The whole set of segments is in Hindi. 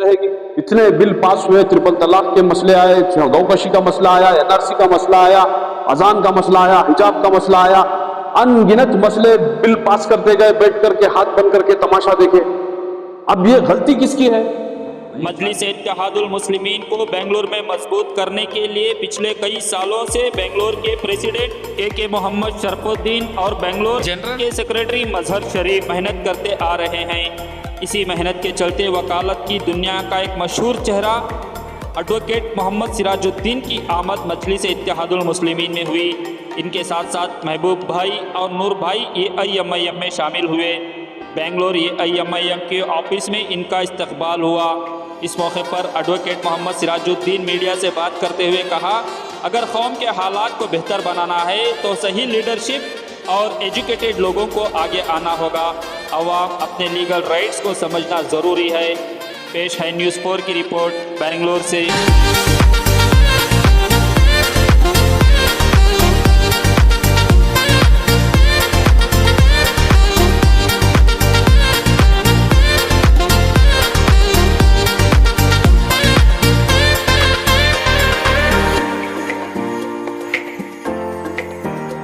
रहेगी। इतने बिल पास हुए, ट्रिपल तलाक के मसले आए, गौकशी का मसला आया, एनआरसी का मसला आया, अजान का मसला आया, हिजाब का मसला आया, अनगिनत मसले बिल पास करते गए, बैठ करके हाथ बंद करके तमाशा देखे। अब ये गलती किसकी है? मजलिस इत्तेहादुल मुस्लिमीन को बेंगलुरु में मजबूत करने के लिए पिछले कई सालों से बेंगलुरु के प्रेसिडेंट के मोहम्मद शरफुद्दीन और बेंगलुरु जनरल के सेक्रेटरी मजहर शरीफ मेहनत करते आ रहे हैं। इसी मेहनत के चलते वकालत की दुनिया का एक मशहूर चेहरा एडवोकेट मोहम्मद सिराजुद्दीन की आमद मजलिस इत्तेहादुल मुस्लिमीन में हुई। इनके साथ साथ महबूब भाई और नूर भाई AIMIM में शामिल हुए। बेंगलुरु AIMIM के ऑफिस में इनका इस्तकबाल हुआ। इस मौके पर एडवोकेट मोहम्मद सिराजुद्दीन मीडिया से बात करते हुए कहा, अगर कौम के हालात को बेहतर बनाना है तो सही लीडरशिप और एजुकेटेड लोगों को आगे आना होगा। अवाम अपने लीगल राइट्स को समझना ज़रूरी है। पेश है न्यूज़ 4 की रिपोर्ट बेंगलुरु से।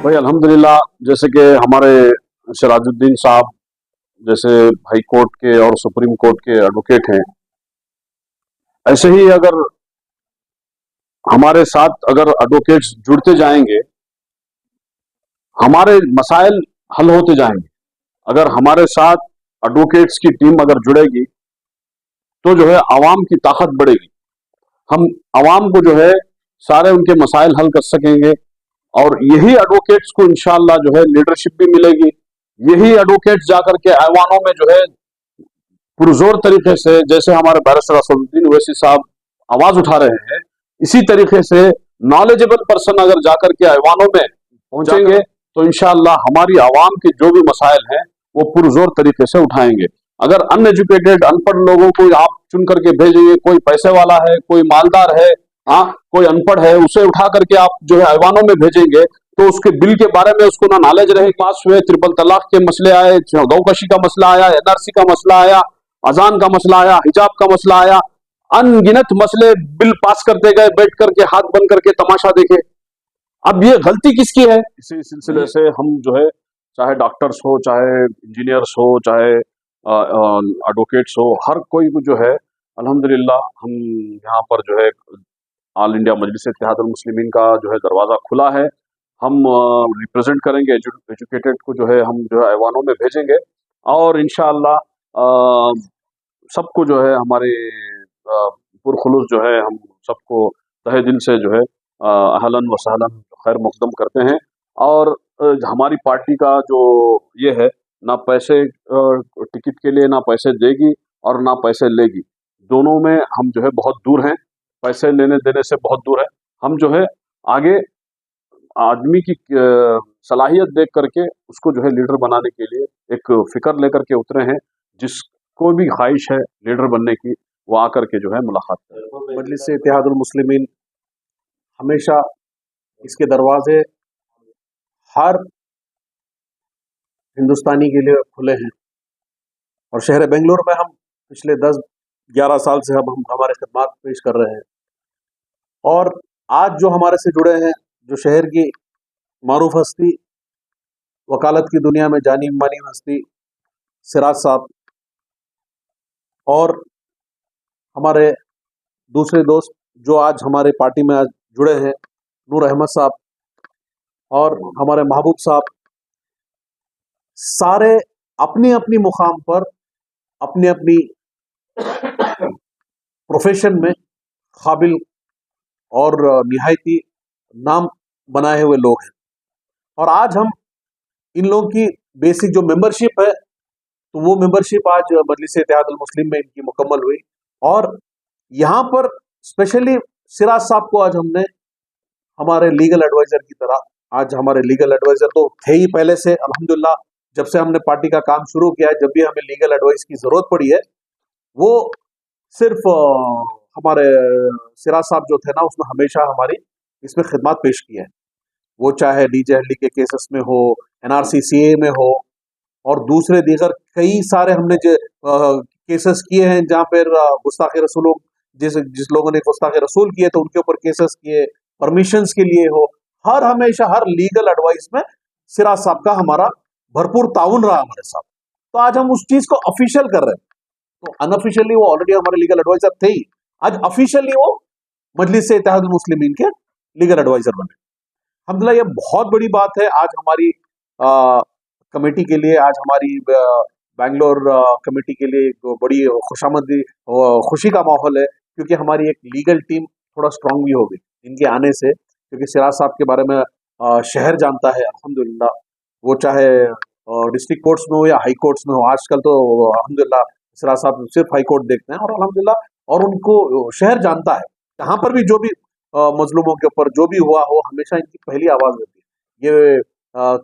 भाई अल्हम्दुलिल्लाह, जैसे कि हमारे सिराजुद्दीन साहब जैसे हाई कोर्ट के और सुप्रीम कोर्ट के एडवोकेट हैं, ऐसे ही अगर हमारे साथ अगर एडवोकेट्स जुड़ते जाएंगे, हमारे मसाइल हल होते जाएंगे। अगर हमारे साथ एडवोकेट्स की टीम अगर जुड़ेगी तो जो है आवाम की ताकत बढ़ेगी। हम आवाम को जो है सारे उनके मसाइल हल कर सकेंगे और यही एडवोकेट्स को इंशाअल्लाह जो है लीडरशिप भी मिलेगी। यही एडवोकेट्स जाकर के ऐवानों में जो है पुरजोर तरीके से, जैसे हमारे बैरिस्टर असदुद्दीन ओवैसी साहब आवाज उठा रहे हैं, इसी तरीके से नॉलेजेबल पर्सन अगर जाकर के ऐवानों में पहुंचेंगे तो इंशाअल्लाह हमारी आवाम के जो भी मसाइल हैं वो पुरजोर तरीके से उठाएंगे। अगर अनएजुकेटेड अनपढ़ लोगों को आप चुन करके भेजेंगे, कोई पैसे वाला है, कोई मालदार है, हाँ कोई अनपढ़ है, उसे उठा करके आप जो है ऐवानों में भेजेंगे तो उसके बिल के बारे में उसको ना नॉलेज रहे। पास हुए, ट्रिपल तलाक के मसले आए, गौकशी का मसला आया, एनआरसी का मसला आया, अजान का मसला आया, हिजाब का मसला आया, अनगिनत मसले बिल पास करते गए, बैठ करके हाथ बंद करके तमाशा देखे। अब ये गलती किसकी है? इसी सिलसिले से हम जो है, चाहे डॉक्टर्स हो, चाहे इंजीनियर्स हो, चाहे एडवोकेट्स हो, हर कोई को जो है अल्हम्दुलिल्लाह हम यहाँ पर जो है ऑल इंडिया मजलिस इत्तेहादुल मुस्लिमीन का जो है दरवाज़ा खुला है। हम रिप्रेजेंट करेंगे एजुकेटेड को, जो है हम जो है ऐवानों में भेजेंगे और इंशाअल्लाह सबको जो है हमारे पुरखुलूस जो है हम सबको तहे दिल से जो है अहलन व सहलन खैर मुक़द्दम करते हैं। और हमारी पार्टी का जो ये है, ना पैसे टिकट के लिए ना पैसे देगी और ना पैसे लेगी, दोनों में हम जो है बहुत दूर हैं, पैसे लेने देने से बहुत दूर है। हम जो है आगे आदमी की सलाहियत देख करके उसको जो है लीडर बनाने के लिए एक फिक्र लेकर के उतरे हैं। जिसको भी ख्वाहिश है लीडर बनने की, वो आकर के जो है मुलाकात करें। मजलिस इत्तेहादुल मुस्लिमीन हमेशा इसके दरवाजे हर हिंदुस्तानी के लिए खुले हैं और शहर बेंगलुरु में हम पिछले 10-11 साल से हम हमारे खिदमात पेश कर रहे हैं। और आज जो हमारे से जुड़े हैं, जो शहर की मारूफ हस्ती, वकालत की दुनिया में जानी मानी हस्ती सिराज साहब, और हमारे दूसरे दोस्त जो आज हमारे पार्टी में आज जुड़े हैं, नूर अहमद साहब और हमारे महबूब साहब, सारे अपनी अपनी मुकाम पर अपनी अपनी प्रोफेशन में काबिल और निहायती नाम बनाए हुए लोग हैं। और आज हम इन लोगों की बेसिक जो मेंबरशिप है, तो वो मेंबरशिप आज मजलिस इत्तेहादुल मुस्लिम में इनकी मुकम्मल हुई। और यहाँ पर स्पेशली सिराज साहब को आज हमने हमारे लीगल एडवाइजर की तरह, आज हमारे लीगल एडवाइजर तो थे ही पहले से, अल्हम्दुलिल्लाह जब से हमने पार्टी का काम शुरू किया है, जब भी हमें लीगल एडवाइस की जरूरत पड़ी है, वो सिर्फ हमारे सिराज साहब जो थे ना, उसने हमेशा हमारी इसमें खिदमत पेश की है। वो चाहे डीजे हल्ली के केसेस में हो, NRC CA में हो, और दूसरे दीगर कई सारे हमने जो केसेस किए हैं जहाँ पर गुस्ताखे रसूलों जिस लोगों ने गुस्ताखे रसूल किए तो उनके ऊपर केसेस किए, परमिशंस के लिए हो, हर हमेशा हर लीगल एडवाइस में सिराज साहब का हमारा भरपूर ताउन रहा हमारे साथ। तो आज हम उस चीज को ऑफिशियल कर रहे हैं। तो अनऑफिशियली वो ऑलरेडी हमारे लीगल एडवाइजर थे ही, आज ऑफिशियली वो मजलिस से इत्तेहादुल मुस्लिमीन के लीगल एडवाइजर बने। अल्हम्दुलिल्लाह, ये बहुत बड़ी बात है आज हमारी कमेटी के लिए, आज हमारी बैंगलोर कमेटी के लिए एक बड़ी खुशामदी खुशी का माहौल है, क्योंकि हमारी एक लीगल टीम थोड़ा स्ट्रांग भी हो गई इनके आने से, क्योंकि सिराज साहब के बारे में शहर जानता है अल्हम्दुलिल्लाह, वो चाहे डिस्ट्रिक्ट कोर्ट्स में हो या हाई कोर्ट्स में हो। आजकल तो अल्हम्दुलिल्लाह सिराज साहब सिर्फ हाई कोर्ट देखते हैं, और अल्हम्दुलिल्लाह और उनको शहर जानता है, जहाँ पर भी जो भी मजलूमों के ऊपर जो भी हुआ हो, हमेशा इनकी पहली आवाज होती है। ये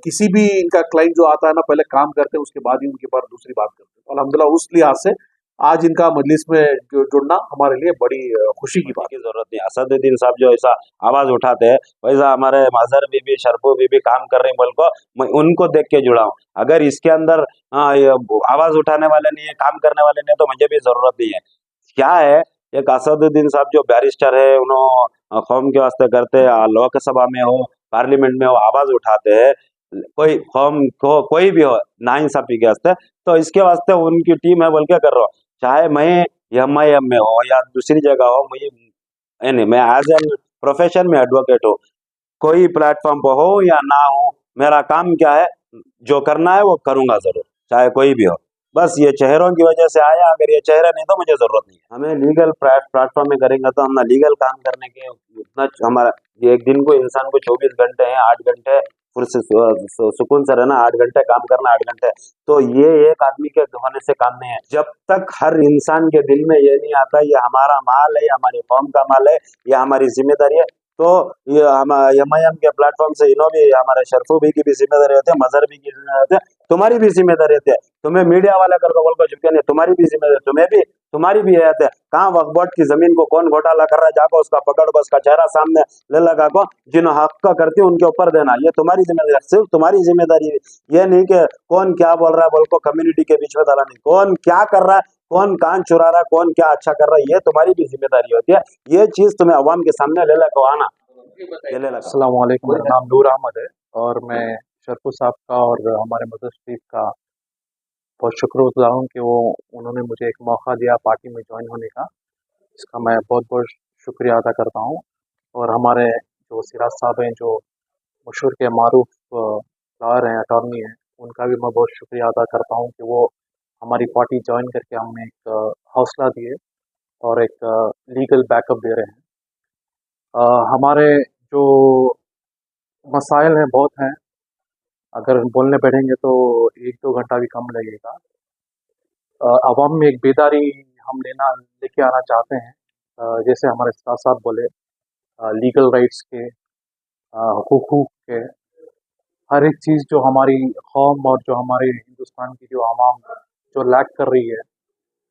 किसी भी इनका क्लाइंट जो आता है ना, पहले काम करते हैं, उसके बाद ही उनके पास दूसरी बात करते हैं। तो अल्हम्दुलिल्लाह उस लिहाज से आज इनका मजलिस में जुड़ना हमारे लिए बड़ी खुशी की बात की जरूरत नहीं। असदुद्दीन साहब जो ऐसा आवाज उठाते हैं, वैसा हमारे मजहर भी शरफू भी काम कर रहे हैं, बोल को मैं उनको देख के जुड़ा हूँ। अगर इसके अंदर ये आवाज उठाने वाले नहीं है, काम करने वाले नहीं है, तो मुझे भी जरूरत नहीं है। क्या है, एक असदुद्दीन साहब जो बैरिस्टर है, उन्होंने कौम के वास्ते करते हैं, लोकसभा में हो पार्लियामेंट में हो आवाज उठाते हैं, कोई कौम को कोई भी हो नाइंसाफी के वास्ते, तो इसके वास्ते उनकी टीम है बोल के कर रहा हूँ। चाहे मैं MIM में हो या दूसरी जगह हो, मुझे नहीं, मैं एज एन प्रोफेशन में एडवोकेट हूँ, कोई प्लेटफॉर्म पर हो या ना हो, मेरा काम क्या है, जो करना है वो करूंगा जरूर, चाहे कोई भी हो। बस ये चेहरों की वजह से आया, अगर ये चेहरा नहीं तो मुझे जरूरत नहीं है। हमें लीगल प्लेटफॉर्म में करेंगे तो हम ना लीगल काम करने के उतना हमारा, ये एक दिन को इंसान को 24 घंटे हैं, 8 घंटे सुकून से रहना, 8 घंटे काम करना, 8 घंटे, तो ये एक आदमी के होने से काम नहीं है। जब तक हर इंसान के दिल में ये नहीं आता ये हमारा माल है, ये हमारी कौम का माल है, ये हमारी जिम्मेदारी है, तो ये हम MIM के प्लेटफॉर्म से इन्हों भी, हमारे शरफू भी की भी जिम्मेदारी होती है, मजहर भी की जिम्मेदारी होती है, तुम्हारी भी जिम्मेदारी होती है। तुम्हें मीडिया वाला कर बोल को चुपके नहीं, तुम्हारी भी जिम्मेदारी, तुम्हारी भी है। कहाँ वक्फ बोर्ड की जमीन को कौन घोटाला कर रहा है, जाको उसका पकड़ बस का चेहरा सामने ले लगा को, जिन्होंने हक का करती उनके ऊपर देना, ये तुम्हारी जिम्मेदारी, सिर्फ तुम्हारी जिम्मेदारी है। ये नहीं कि कौन क्या बोल रहा है बोल को कम्युनिटी के बीच में डाला नहीं, कौन क्या कर रहा है, कौन कान चुरा रहा है, कौन क्या अच्छा कर रहा है, ये तुम्हारी भी जिम्मेदारी होती है। ये चीज तुम्हें अवाम के सामने ले लगा आना। अस्सलाम वालेकुम, मेरा नाम नूर अहमद है और मैं शरफू साहब का और हमारे मदर शरीफ का बहुत शुक्रगुजार हूँ कि उन्होंने मुझे एक मौका दिया पार्टी में ज्वाइन होने का। इसका मैं बहुत बहुत शुक्रिया अदा करता हूँ। और हमारे जो सिराज साहब हैं, जो मशहूर के मारूफ लॉयर हैं, अटॉर्नी हैं, उनका भी मैं बहुत शुक्रिया अदा करता हूँ कि वो हमारी पार्टी ज्वाइन करके हमें एक हौसला दिए और एक लीगल बैकअप दे रहे हैं। हमारे जो मसाइल हैं बहुत हैं, अगर बोलने बैठेंगे तो 1-2 घंटा भी कम लगेगा। अवाम में एक बेदारी हम लेके आना चाहते हैं। जैसे हमारे सिराज साहब बोले, लीगल राइट्स के, हुकूक के, हर एक चीज़ जो हमारी कौम और जो हमारे हिंदुस्तान की जो आवाम जो लैक कर रही है,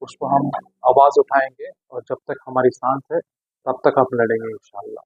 उस पर हम आवाज़ उठाएंगे और जब तक हमारी सांस है तब तक हम लड़ेंगे इंशाअल्लाह।